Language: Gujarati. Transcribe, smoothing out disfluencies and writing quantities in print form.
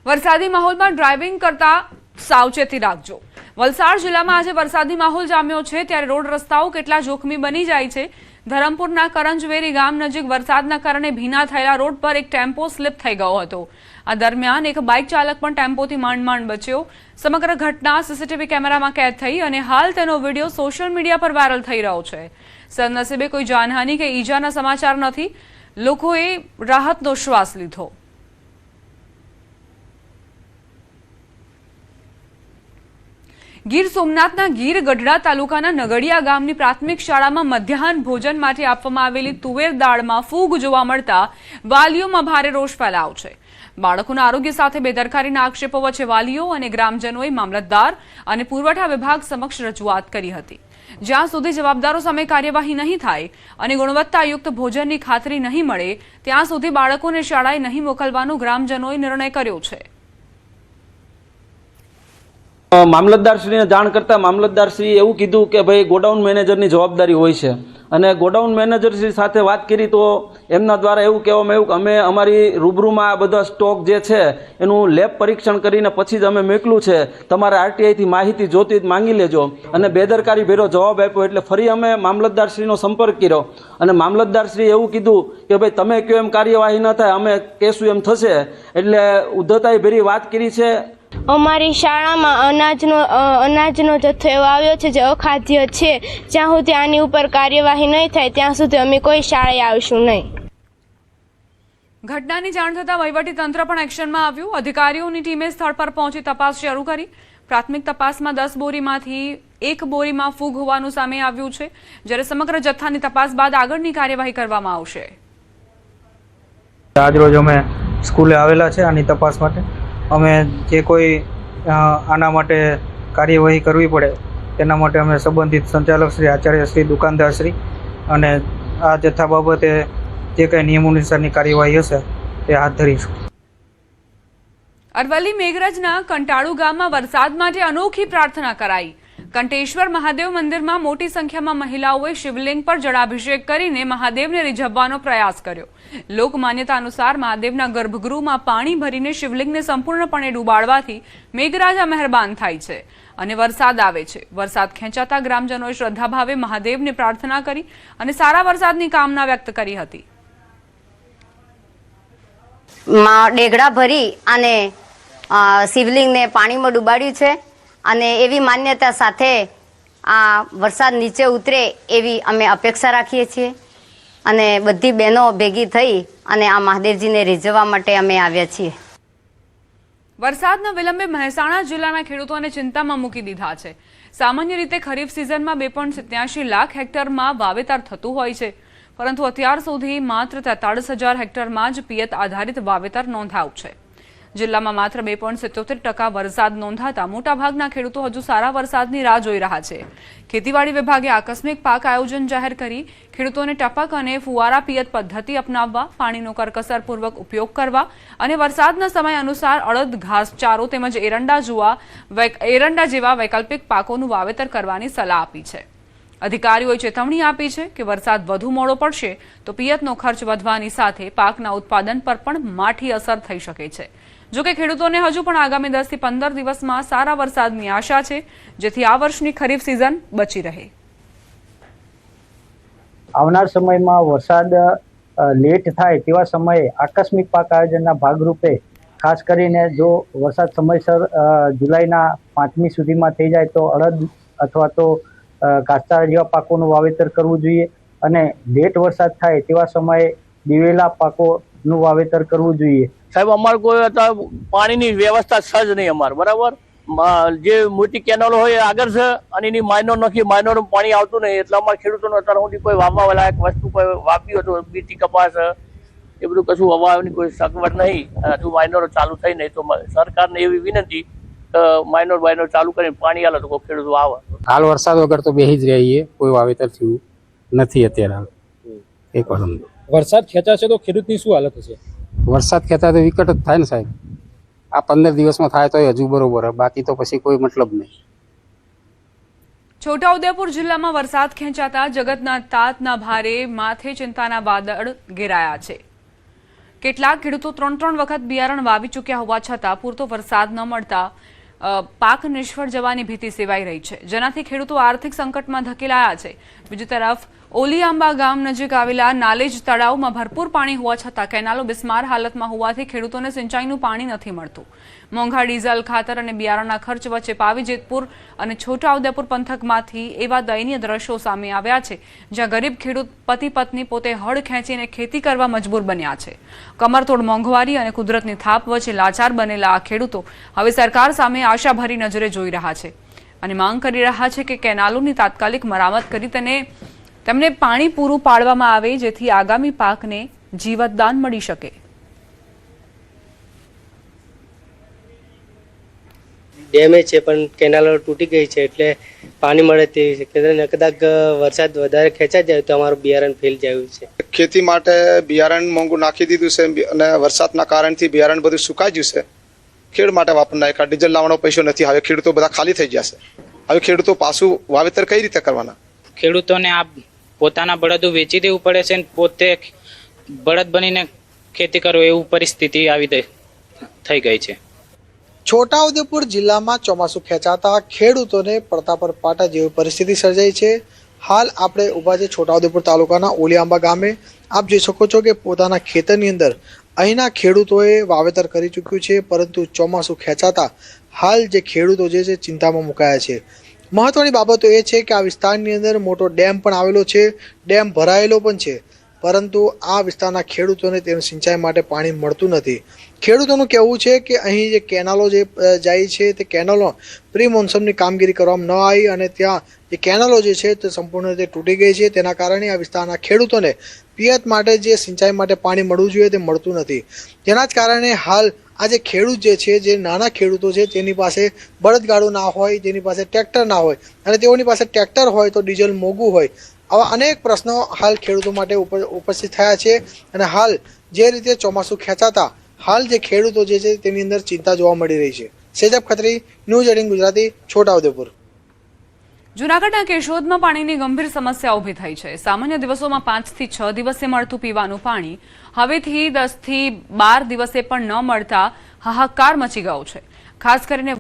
વરસાદી માહોલમાં ડ્રાઇવિંગ કરતા સાવચેતી રાખજો। વલસાડ જિલ્લામાં આજે વરસાદી માહોલ જામ્યો છે, ત્યારે રોડ રસ્તાઓ કેટલા જોખમી બની જાય છે। ધરમપુરના કરંજવેરી ગામ નજીક વરસાદના કારણે ભીના થયેલા રોડ પર એક ટેમ્પો સ્લીપ થઈ ગયો હતો। આ દરમિયાન એક બાઇક ચાલક પણ ટેમ્પોથી માંડ બચ્યો। સમગ્ર ઘટના સીસીટીવી કેમેરામાં કેદ થઈ અને હાલ તેનો વિડીયો સોશિયલ મીડિયા પર વાયરલ થઈ રહ્યો છે। સદનસીબે કોઈ જાનહાનિ કે ઈજાના સમાચાર નથી। લોકોએ રાહતનો શ્વાસ લીધો। ગીર સોમનાથના ગીર ગઢડા તાલુકાના નગડિયા ગામની પ્રાથમિક શાળામાં મધ્યાહન ભોજન માટે આપવામાં આવેલી તુવેર દાળમાં ફૂગ જોવા મળતા વાલીઓમાં ભારે રોષ ફેલાયો છે। બાળકોના આરોગ્ય સાથે બેદરકારીના આક્ષેપો વચ્ચે વાલીઓ અને ગ્રામજનોએ મામલતદાર અને પુરવઠા વિભાગ સમક્ષ રજૂઆત કરી હતી। જ્યાં સુધી જવાબદારો સામે કાર્યવાહી નહીં થાય અને ગુણવત્તાયુક્ત ભોજનની ખાતરી નહીં મળે ત્યાં સુધી બાળકોને શાળાએ નહીં મોકલવાનો ગ્રામજનોએ નિર્ણય કર્યો છે। મામલતદારશ્રીને જાણ કરતા મામલતદારશ્રીએ એવું કીધું કે ભાઈ ગોડાઉન મેનેજરની જવાબદારી હોય છે અને ગોડાઉન મેનેજરશ્રી સાથે વાત કરી તો એમના દ્વારા એવું કહેવામાં આવ્યું કે અમે અમારી રૂબરૂમાં આ બધા સ્ટોક જે છે એનું લેબ પરીક્ષણ કરીને પછી જ અમે મોકલ્યું છે, તમારે આરટીઆઈથી માહિતી જોતી માંગી લેજો અને બેદરકારી ભેરો જવાબ આપ્યો। એટલે ફરી અમે મામલતદારશ્રીનો સંપર્ક કર્યો અને મામલતદારશ્રીએ એવું કીધું કે ભાઈ તમે કહો એમ કાર્યવાહી ન થાય અમે કહેશું એમ થશે। એટલે ઉદ્ધતાઈ ભેરી વાત કરી છે। અમારી શાળામાં અનાજનો જથ્થો એવો આવ્યો છે જે અખાદ્ય છે। જ્યાં સુધી આની ઉપર કાર્યવાહી નહીં થાય ત્યાં સુધી અમે કોઈ શાળાએ આવશું નહીં। ઘટનાની જાણ થતાં વહીવટીતંત્ર પણ એક્શનમાં આવ્યું। અધિકારીઓની ટીમે સ્થળ પર પહોંચી તપાસ શરૂ કરી। પ્રાથમિક તપાસમાં 10 બોરીમાંથી 1 બોરીમાં ફૂગ હોવાનું સામે આવ્યું છે, જ્યારે સમગ્ર જથ્થાની તપાસ બાદ આગળની કાર્યવાહી કરવામાં આવશે। આજરોજ અમે સ્કૂલે આવેલા છે આની તપાસ માટે। અમે જે કોઈ આના માટે કાર્યવાહી કરવી પડે તેના માટે અમે સંબંધિત સંચાલકશ્રી, આચાર્યશ્રી, દુકાનદારશ્રી અને આ જથ્થા બાબતે જે કંઈ નિયમો અનુસારની કાર્યવાહી હશે તે હાથ ધરીશું। અરવલ્લી મેઘરજના કંટાળુ ગામમાં વરસાદ માટે અનોખી પ્રાર્થના કરાઈ। કંટેશ્વર મહાદેવ મંદિરમાં મોટી સંખ્યામાં મહિલાઓએ શિવલિંગ પર જળાભિષેક કરીને મહાદેવને રીઝવવાનો પ્રયાસ કર્યો। લોકમાન્યતા અનુસાર મહાદેવના ગર્ભગૃહમાં પાણી ભરીને શિવલિંગને સંપૂર્ણપણે ડૂબાડવાથી મેઘરાજા મહેરબાન થાય છે અને વરસાદ આવે છે। વરસાદ ખેંચાતા ગ્રામજનોએ શ્રદ્ધાભાવે મહાદેવને પ્રાર્થના કરી અને સારા વરસાદની કામના વ્યક્ત કરી હતી। ડેગડા ભરી અને શિવલિંગને પાણીમાં ડૂબાડ્યું છે અને એવી માન્યતા સાથે આ વરસાદ નીચે ઉતરે એવી અમે અપેક્ષા રાખીએ છીએ અને બધી બહેનો ભેગી થઈ અને આ મહાદેવજીને રીઝવવા માટે અમે આવ્યા છીએ। વરસાદના વિલંબે મહેસાણા જિલ્લાના ખેડૂતોને ચિંતામાં મૂકી દીધા છે। સામાન્ય રીતે ખરીફ સિઝનમાં 2.87 લાખ હેક્ટરમાં વાવેતર થતું હોય છે, પરંતુ અત્યાર સુધી માત્ર 43,000 હેક્ટરમાં જ પિયત આધારિત વાવેતર નોંધાયું છે। જિલ્લામાં માત્ર 2.77% વરસાદ નોંધાતા મોટાભાગના ખેડૂતો હજુ સારા વરસાદની રાહ જોઈ રહ્યા છે। ખેતીવાડી વિભાગે આકસ્મિક પાક આયોજન જાહેર કરી ખેડૂતોને ટપક અને ફુવારા પિયત પદ્ધતિ અપનાવવા, પાણીનો કરકસરપૂર્વક ઉપયોગ કરવા અને વરસાદના સમય અનુસાર અડદ, ઘાસચારો તેમજ એરંડા જેવા વૈકલ્પિક પાકોનું વાવેતર કરવાની સલાહ આપી છે। અધિકારીઓએ ચેતવણી આપી છે કે વરસાદ વધુ મોડો પડશે તો પિયતનો ખર્ચ વધવાની સાથે પાકના ઉત્પાદન પર પણ માઠી અસર થઈ શકે છે। જોકે ખેડૂતોને હજુ પણ આગામી 10 થી 15 દિવસમાં સારા વરસાદની આશા છે, જેથી આ વર્ષની ખરીફ સિઝન બચી રહે। આવનાર સમયમાં વરસાદ લેટ થાય તેવા સમયે આકસ્મિક પાક આયોજનના ભાગરૂપે ખાસ કરીને જો વરસાદ સમયસર જુલાઈના 5મી સુધીમાં થઈ જાય તો અડદ અથવા તો ઘાસચારા જેવા પાકોનું વાવેતર કરવું જોઈએ અને લેટ વરસાદ થાય તેવા સમયે દિવેલા પાકોનું વાવેતર કરવું જોઈએ। સાહેબ અમારે કોઈ અત્યારે પાણીની વ્યવસ્થા સજ નહીં અમારે, બરાબર। જે મોટી કેનાલો હોય આગળ છે અને એની માઇનોર નથી, માઇનોર પાણી આવતું નહીં એટલે અમારા ખેડૂતોને અત્યારે સુધી કોઈ વાવવા લાયક વસ્તુ કોઈ વાવ્યું હતું, બીટી કપાસ એ બધું કશું વાવવાની કોઈ સગવડ નહીં। હજુ માઇનોર ચાલુ થઈ નહીં તો સરકારને એવી વિનંતી માઇનોર ચાલુ કરીને પાણી આલે તો કોઈ ખેડૂતો આવે। હાલ વરસાદ વગર તો બેહી જ રહીએ, કોઈ વાવેતર થયું નથી અત્યારે। એક વાર વરસાદ ખેંચાશે તો ખેડૂતની શું હાલત હશે? વરસાદ ખેંચાય તો વિકટ જ થાય ને સાહેબ। આ 15 દિવસમાં થાય તો હજુ બરોબર, બાકી તો પછી કોઈ મતલબ નહીં। છોટાઉદેપુર જિલ્લામાં વરસાદ ખેંચાતા જગતના તાતના ભારે માથે ચિંતાના વાદળ ઘેરાયા છે। કેટલાક ખેડૂતો 3 વખત બિયારણ વાવી ચૂક્યા હોવા છતાં પૂરતો વરસાદ ન મળતા પાક નિષ્ફળ જવાની ભીતિ સેવાઈ રહી છે, જેનાથી ખેડૂતો આર્થિક સંકટમાં ધકેલાયા છે. બીજી તરફ ઓલિયાંબા ગામ નજીક આવેલા નાલેજ તળાવમાં ભરપૂર પાણી હોવા છતાં કેનાલો બિસ્માર હાલતમાં હોવાથી ખેડૂતોને સિંચાઈનું પાણી નથી મળતું. મોંઘા ડીઝલ, ખાતર અને બિયારણના ખર્ચ વચ્ચે પાવી જેતપુર અને છોટાઉદેપુર પંથકમાંથી એવા દયનીય દ્રશ્યો સામે આવ્યા છે, જ્યાં ગરીબ ખેડૂત પતિ પત્ની પોતે હળ ખેંચીને ખેતી કરવા મજબૂર બન્યા છે. કમરતોડ મોંઘવારી અને કુદરતની થાપ વચ્ચે લાચાર બનેલા આ ખેડૂતો હવે સરકાર સામે આશાભરી નજરે જોઈ રહ્યા છે અને માંગ કરી રહ્યા છે કે કેનાલોની તાત્કાલિક મરામત કરી તેમને પાણી પૂરું પાડવામાં આવે, જેથી આગામી પાકને જીવતદાન મળી શકે. ડેમેજ છે પણ કેનાલો તૂટી ગઈ છે એટલે પાણી મળે તેવી છે. કદાચ વરસાદ વધારે ખેંચાઈ જાય તો અમારું બિયારણ ફેલ જાય છે. ખેતી માટે બિયારણ મોંઘું નાખી દીધું છે અને વરસાદના કારણથી બિયારણ બધું સુકાઈ ગયું છે. ખેડ માટે વાપરના ડીઝલ લાવવાનો પૈસો નથી. હવે ખેડૂતો બધા ખાલી થઈ ગયા છે. હવે ખેડૂતો પાછું વાવેતર કઈ રીતે કરવાના? ખેડૂતોને આ પોતાના બળદો વેચી દેવું પડે છે, પોતે બળદ બનીને ખેતી કરો એવું પરિસ્થિતિ આવી થઈ ગઈ છે. છોટાઉદેપુર જિલ્લામાં ચોમાસું ખેંચાતા ખેડૂતોને પડતા પર પાટા જેવી પરિસ્થિતિ સર્જાઈ છે. હાલ આપણે ઊભા છે છોટાઉદેપુર તાલુકાના ઓલિયાંબા ગામે. આપ જોઈ શકો છો કે પોતાના ખેતરની અંદર અહીંના ખેડૂતોએ વાવેતર કરી ચૂક્યું છે, પરંતુ ચોમાસું ખેંચાતા હાલ જે ખેડૂતો જે છે ચિંતામાં મુકાયા છે. મહત્વની બાબતો એ છે કે આ વિસ્તારની અંદર મોટો ડેમ પણ આવેલો છે, ડેમ ભરાયેલો પણ છે, પરંતુ આ વિસ્તારના ખેડૂતોને તેનું સિંચાઈ માટે પાણી મળતું નથી. ખેડૂતોનું કહેવું છે કે અહીં જે કેનાલો જે જાય છે તે કેનાલો પ્રી મોન્સૂનની કામગીરી કરવામાં ન આવી અને ત્યાં જે કેનાલો જે છે તે સંપૂર્ણ રીતે તૂટી ગઈ છે. તેના કારણે આ વિસ્તારના ખેડૂતોને પિયત માટે જે સિંચાઈ માટે પાણી મળવું જોઈએ તે મળતું નથી. તેના જ કારણે હાલ આ જે ખેડૂત જે છે, જે નાના ખેડૂતો છે, તેની પાસે બળદગાડું ના હોય, તેની પાસે ટ્રેક્ટર ના હોય અને તેઓની પાસે ટ્રેક્ટર હોય તો ડીઝલ મોંઘું હોય. આવા અનેક પ્રશ્નો હાલ ખેડૂતો માટે ઉપસ્થિત થયા છે અને હાલ જે રીતે ચોમાસું ખેંચાતા હાલ જે ખેડૂતો જે છે તેની અંદર ચિંતા જોવા મળી રહી છે. સેજબ ખત્રી, ન્યૂઝ 18 ગુજરાતી, છોટાઉદેપુર. જૂનાગઢના કેશોદમાં પાણીની ગંભીર સમસ્યા ઊભી થઈ છે. સામાન્ય દિવસોમાં 5 થી 6 દિવસે મળતું પીવાનું પાણી હવેથી 10 થી 12 દિવસે પણ ન મળતા હાહાકાર મચી ગયો છે. ખાસ કરીને